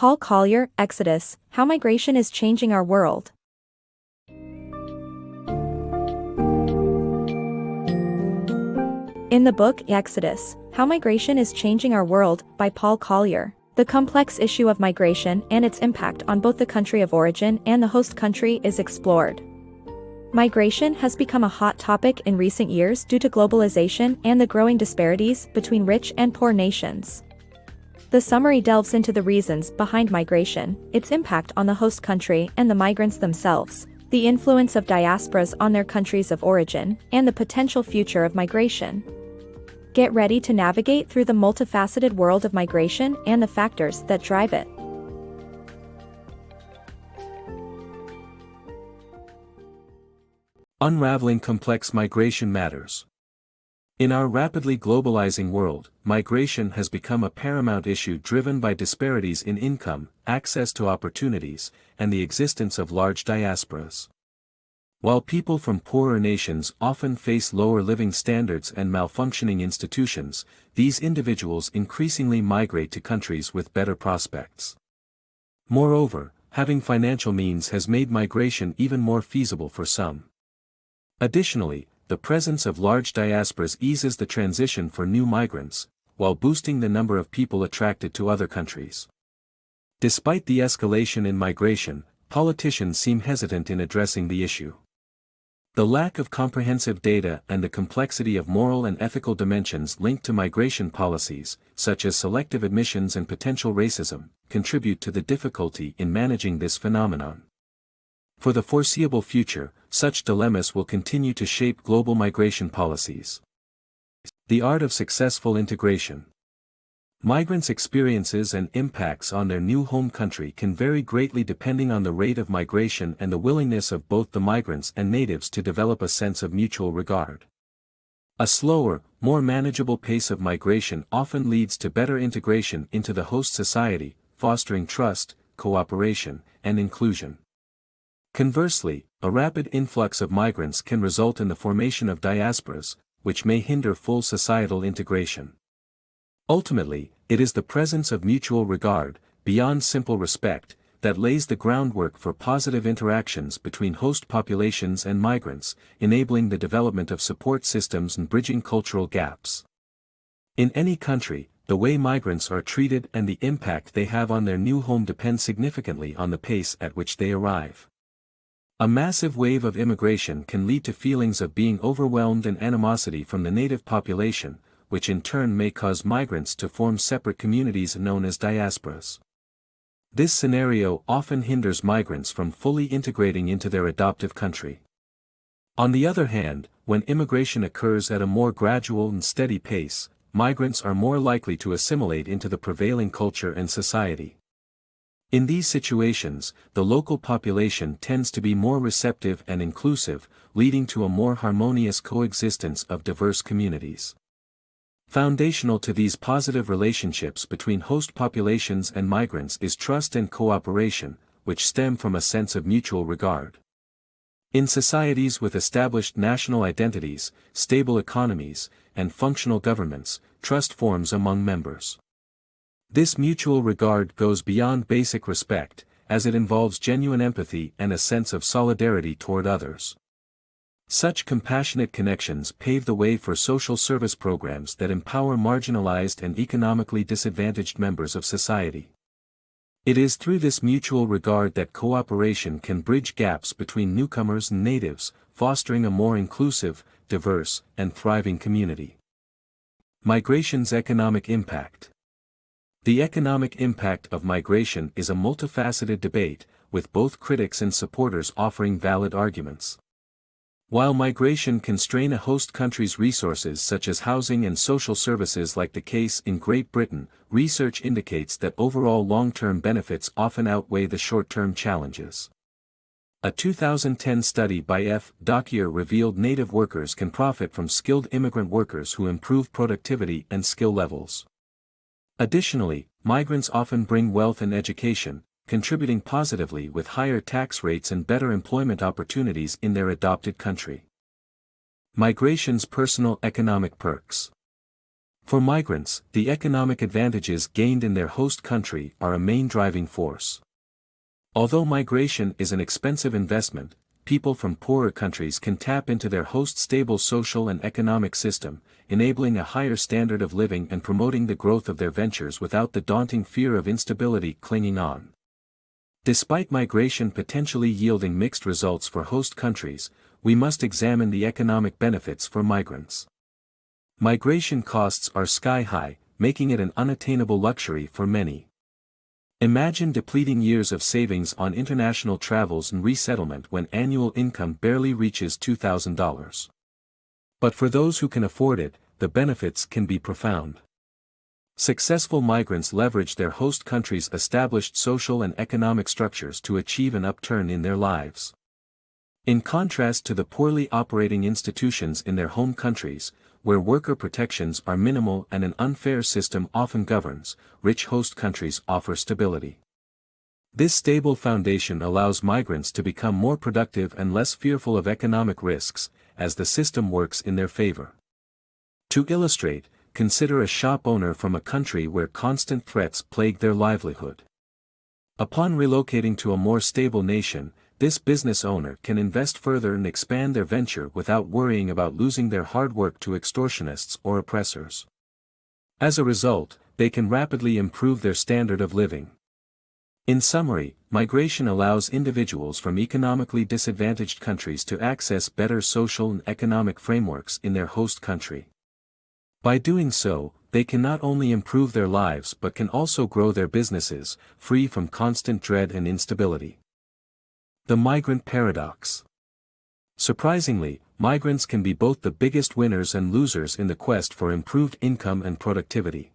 Paul Collier, Exodus, How Migration is Changing Our World. In the book Exodus, How Migration is Changing Our World, by Paul Collier, the complex issue of migration and its impact on both the country of origin and the host country is explored. Migration has become a hot topic in recent years due to globalization and the growing disparities between rich and poor nations. The summary delves into the reasons behind migration, its impact on the host country and the migrants themselves, the influence of diasporas on their countries of origin, and the potential future of migration. Get ready to navigate through the multifaceted world of migration and the factors that drive it. Unraveling complex migration matters. In our rapidly globalizing world, migration has become a paramount issue driven by disparities in income, access to opportunities, and the existence of large diasporas. While people from poorer nations often face lower living standards and malfunctioning institutions, these individuals increasingly migrate to countries with better prospects. Moreover, having financial means has made migration even more feasible for some. Additionally, the presence of large diasporas eases the transition for new migrants, while boosting the number of people attracted to other countries. Despite the escalation in migration, politicians seem hesitant in addressing the issue. The lack of comprehensive data and the complexity of moral and ethical dimensions linked to migration policies, such as selective admissions and potential racism, contribute to the difficulty in managing this phenomenon. For the foreseeable future, such dilemmas will continue to shape global migration policies. The art of successful integration. Migrants' experiences and impacts on their new home country can vary greatly depending on the rate of migration and the willingness of both the migrants and natives to develop a sense of mutual regard. A slower, more manageable pace of migration often leads to better integration into the host society, fostering trust, cooperation, and inclusion. Conversely, a rapid influx of migrants can result in the formation of diasporas, which may hinder full societal integration. Ultimately, it is the presence of mutual regard, beyond simple respect, that lays the groundwork for positive interactions between host populations and migrants, enabling the development of support systems and bridging cultural gaps. In any country, the way migrants are treated and the impact they have on their new home depend significantly on the pace at which they arrive. A massive wave of immigration can lead to feelings of being overwhelmed and animosity from the native population, which in turn may cause migrants to form separate communities known as diasporas. This scenario often hinders migrants from fully integrating into their adoptive country. On the other hand, when immigration occurs at a more gradual and steady pace, migrants are more likely to assimilate into the prevailing culture and society. In these situations, the local population tends to be more receptive and inclusive, leading to a more harmonious coexistence of diverse communities. Foundational to these positive relationships between host populations and migrants is trust and cooperation, which stem from a sense of mutual regard. In societies with established national identities, stable economies, and functional governments, trust forms among members. This mutual regard goes beyond basic respect, as it involves genuine empathy and a sense of solidarity toward others. Such compassionate connections pave the way for social service programs that empower marginalized and economically disadvantaged members of society. It is through this mutual regard that cooperation can bridge gaps between newcomers and natives, fostering a more inclusive, diverse, and thriving community. Migration's economic impact. The economic impact of migration is a multifaceted debate, with both critics and supporters offering valid arguments. While migration can strain a host country's resources such as housing and social services like the case in Great Britain, research indicates that overall long-term benefits often outweigh the short-term challenges. A 2010 study by F. Collier revealed native workers can profit from skilled immigrant workers who improve productivity and skill levels. Additionally, migrants often bring wealth and education, contributing positively with higher tax rates and better employment opportunities in their adopted country. Migration's personal economic perks. For migrants, the economic advantages gained in their host country are a main driving force. Although migration is an expensive investment, people from poorer countries can tap into their host's stable social and economic system, enabling a higher standard of living and promoting the growth of their ventures without the daunting fear of instability clinging on. Despite migration potentially yielding mixed results for host countries, we must examine the economic benefits for migrants. Migration costs are sky-high, making it an unattainable luxury for many. Imagine depleting years of savings on international travels and resettlement when annual income barely reaches $2,000. But for those who can afford it, the benefits can be profound. Successful migrants leverage their host country's established social and economic structures to achieve an upturn in their lives. In contrast to the poorly operating institutions in their home countries, where worker protections are minimal and an unfair system often governs, rich host countries offer stability. This stable foundation allows migrants to become more productive and less fearful of economic risks, as the system works in their favor. To illustrate, consider a shop owner from a country where constant threats plague their livelihood. Upon relocating to a more stable nation, this business owner can invest further and expand their venture without worrying about losing their hard work to extortionists or oppressors. As a result, they can rapidly improve their standard of living. In summary, migration allows individuals from economically disadvantaged countries to access better social and economic frameworks in their host country. By doing so, they can not only improve their lives but can also grow their businesses, free from constant dread and instability. The Migrant Paradox. Surprisingly, migrants can be both the biggest winners and losers in the quest for improved income and productivity.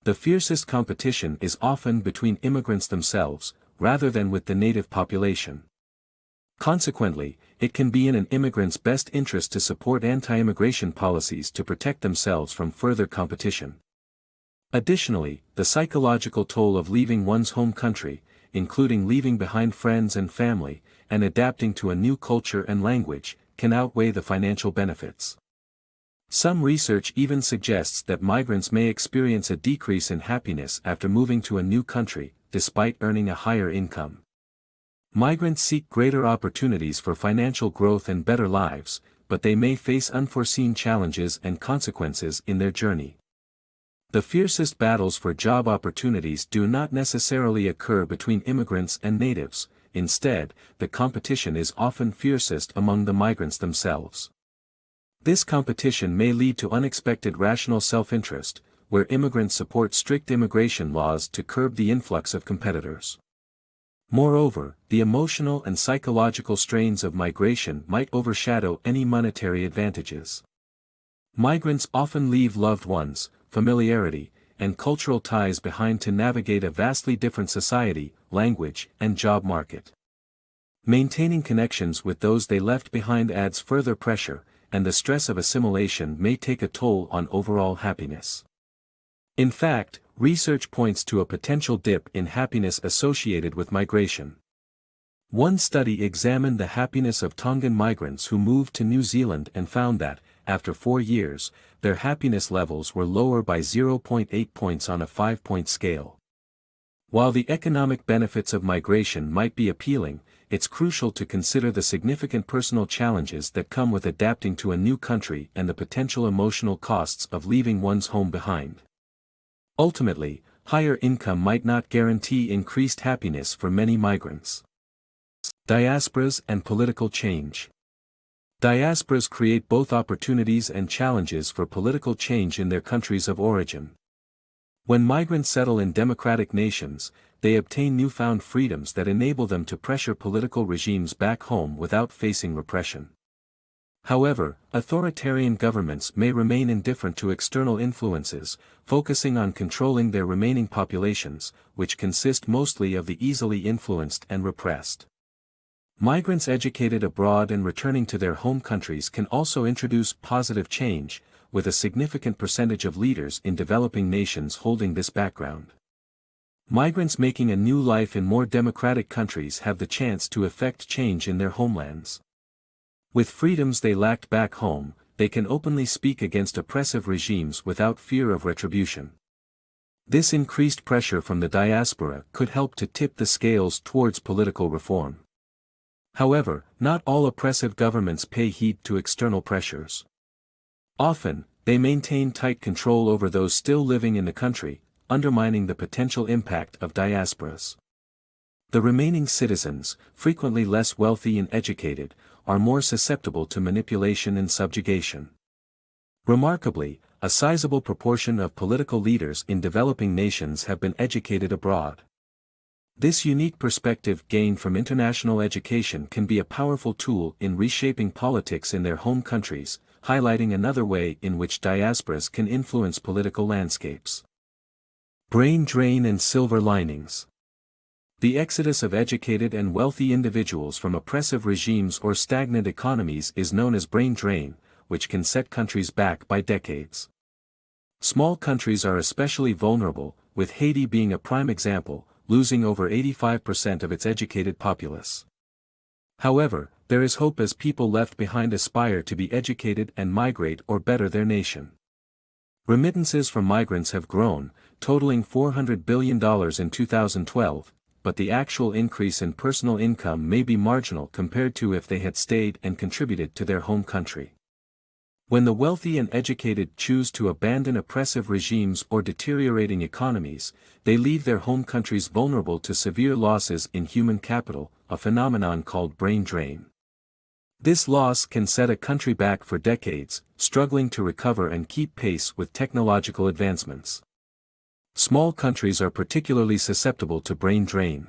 The fiercest competition is often between immigrants themselves, rather than with the native population. Consequently, it can be in an immigrant's best interest to support anti-immigration policies to protect themselves from further competition. Additionally, the psychological toll of leaving one's home country, including leaving behind friends and family, and adapting to a new culture and language, can outweigh the financial benefits. Some research even suggests that migrants may experience a decrease in happiness after moving to a new country, despite earning a higher income. Migrants seek greater opportunities for financial growth and better lives, but they may face unforeseen challenges and consequences in their journey. The fiercest battles for job opportunities do not necessarily occur between immigrants and natives. Instead, the competition is often fiercest among the migrants themselves. This competition may lead to unexpected rational self-interest, where immigrants support strict immigration laws to curb the influx of competitors. Moreover, the emotional and psychological strains of migration might overshadow any monetary advantages. Migrants often leave loved ones, familiarity, and cultural ties behind to navigate a vastly different society, language, and job market. Maintaining connections with those they left behind adds further pressure, and the stress of assimilation may take a toll on overall happiness. In fact, research points to a potential dip in happiness associated with migration. One study examined the happiness of Tongan migrants who moved to New Zealand and found that, after 4 years, their happiness levels were lower by 0.8 points on a 5-point scale. While the economic benefits of migration might be appealing, it's crucial to consider the significant personal challenges that come with adapting to a new country and the potential emotional costs of leaving one's home behind. Ultimately, higher income might not guarantee increased happiness for many migrants. Diasporas and political change. Diasporas create both opportunities and challenges for political change in their countries of origin. When migrants settle in democratic nations, they obtain newfound freedoms that enable them to pressure political regimes back home without facing repression. However, authoritarian governments may remain indifferent to external influences, focusing on controlling their remaining populations, which consist mostly of the easily influenced and repressed. Migrants educated abroad and returning to their home countries can also introduce positive change, with a significant percentage of leaders in developing nations holding this background. Migrants making a new life in more democratic countries have the chance to effect change in their homelands. With freedoms they lacked back home, they can openly speak against oppressive regimes without fear of retribution. This increased pressure from the diaspora could help to tip the scales towards political reform. However, not all oppressive governments pay heed to external pressures. Often, they maintain tight control over those still living in the country, undermining the potential impact of diasporas. The remaining citizens, frequently less wealthy and educated, are more susceptible to manipulation and subjugation. Remarkably, a sizable proportion of political leaders in developing nations have been educated abroad. This unique perspective gained from international education can be a powerful tool in reshaping politics in their home countries, highlighting another way in which diasporas can influence political landscapes. Brain drain and silver linings. The exodus of educated and wealthy individuals from oppressive regimes or stagnant economies is known as brain drain, which can set countries back by decades. Small countries are especially vulnerable, with Haiti being a prime example, losing over 85% of its educated populace. However, there is hope as people left behind aspire to be educated and migrate or better their nation. Remittances from migrants have grown, totaling $400 billion in 2012, but the actual increase in personal income may be marginal compared to if they had stayed and contributed to their home country. When the wealthy and educated choose to abandon oppressive regimes or deteriorating economies, they leave their home countries vulnerable to severe losses in human capital, a phenomenon called brain drain. This loss can set a country back for decades, struggling to recover and keep pace with technological advancements. Small countries are particularly susceptible to brain drain.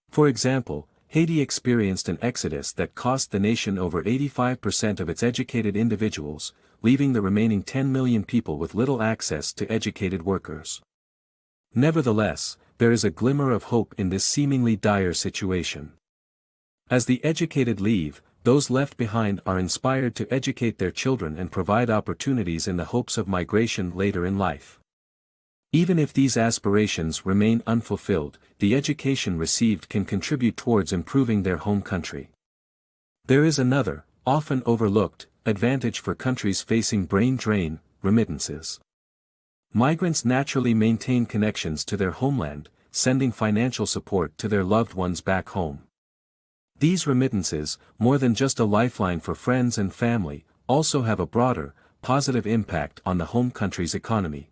For example, Haiti experienced an exodus that cost the nation over 85% of its educated individuals, leaving the remaining 10 million people with little access to educated workers. Nevertheless, there is a glimmer of hope in this seemingly dire situation. As the educated leave, those left behind are inspired to educate their children and provide opportunities in the hopes of migration later in life. Even if these aspirations remain unfulfilled, the education received can contribute towards improving their home country. There is another, often overlooked, advantage for countries facing brain drain: remittances. Migrants naturally maintain connections to their homeland, sending financial support to their loved ones back home. These remittances, more than just a lifeline for friends and family, also have a broader, positive impact on the home country's economy.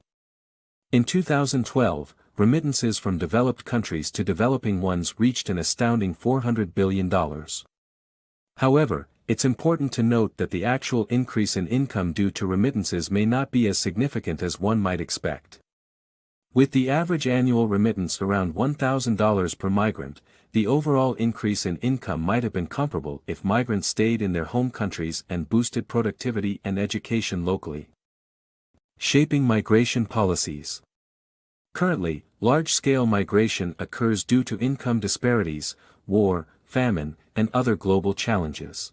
In 2012, remittances from developed countries to developing ones reached an astounding $400 billion. However, it's important to note that the actual increase in income due to remittances may not be as significant as one might expect. With the average annual remittance around $1,000 per migrant, the overall increase in income might have been comparable if migrants stayed in their home countries and boosted productivity and education locally. Shaping migration policies. Currently, large-scale migration occurs due to income disparities, war, famine, and other global challenges.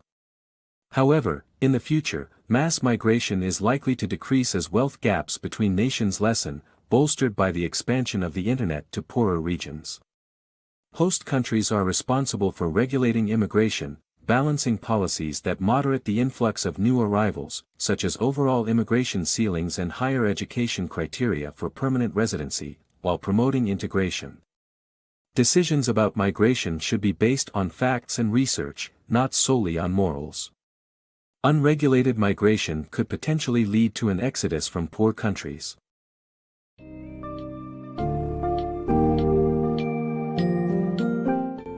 However, in the future, mass migration is likely to decrease as wealth gaps between nations lessen, bolstered by the expansion of the Internet to poorer regions. Host countries are responsible for regulating immigration, balancing policies that moderate the influx of new arrivals, such as overall immigration ceilings and higher education criteria for permanent residency, while promoting integration. Decisions about migration should be based on facts and research, not solely on morals. Unregulated migration could potentially lead to an exodus from poor countries.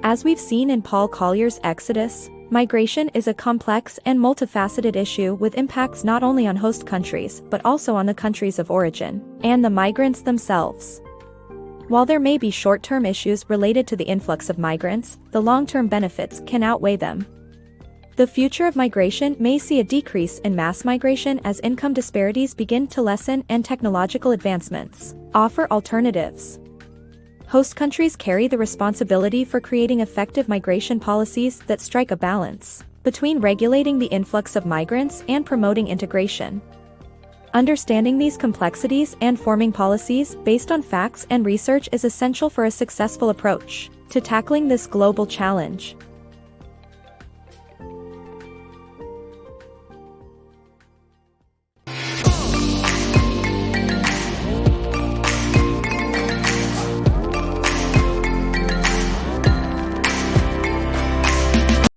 As we've seen in Paul Collier's Exodus, migration is a complex and multifaceted issue with impacts not only on host countries but also on the countries of origin, and the migrants themselves. While there may be short-term issues related to the influx of migrants, the long-term benefits can outweigh them. The future of migration may see a decrease in mass migration as income disparities begin to lessen and technological advancements offer alternatives. Host countries carry the responsibility for creating effective migration policies that strike a balance between regulating the influx of migrants and promoting integration. Understanding these complexities and forming policies based on facts and research is essential for a successful approach to tackling this global challenge.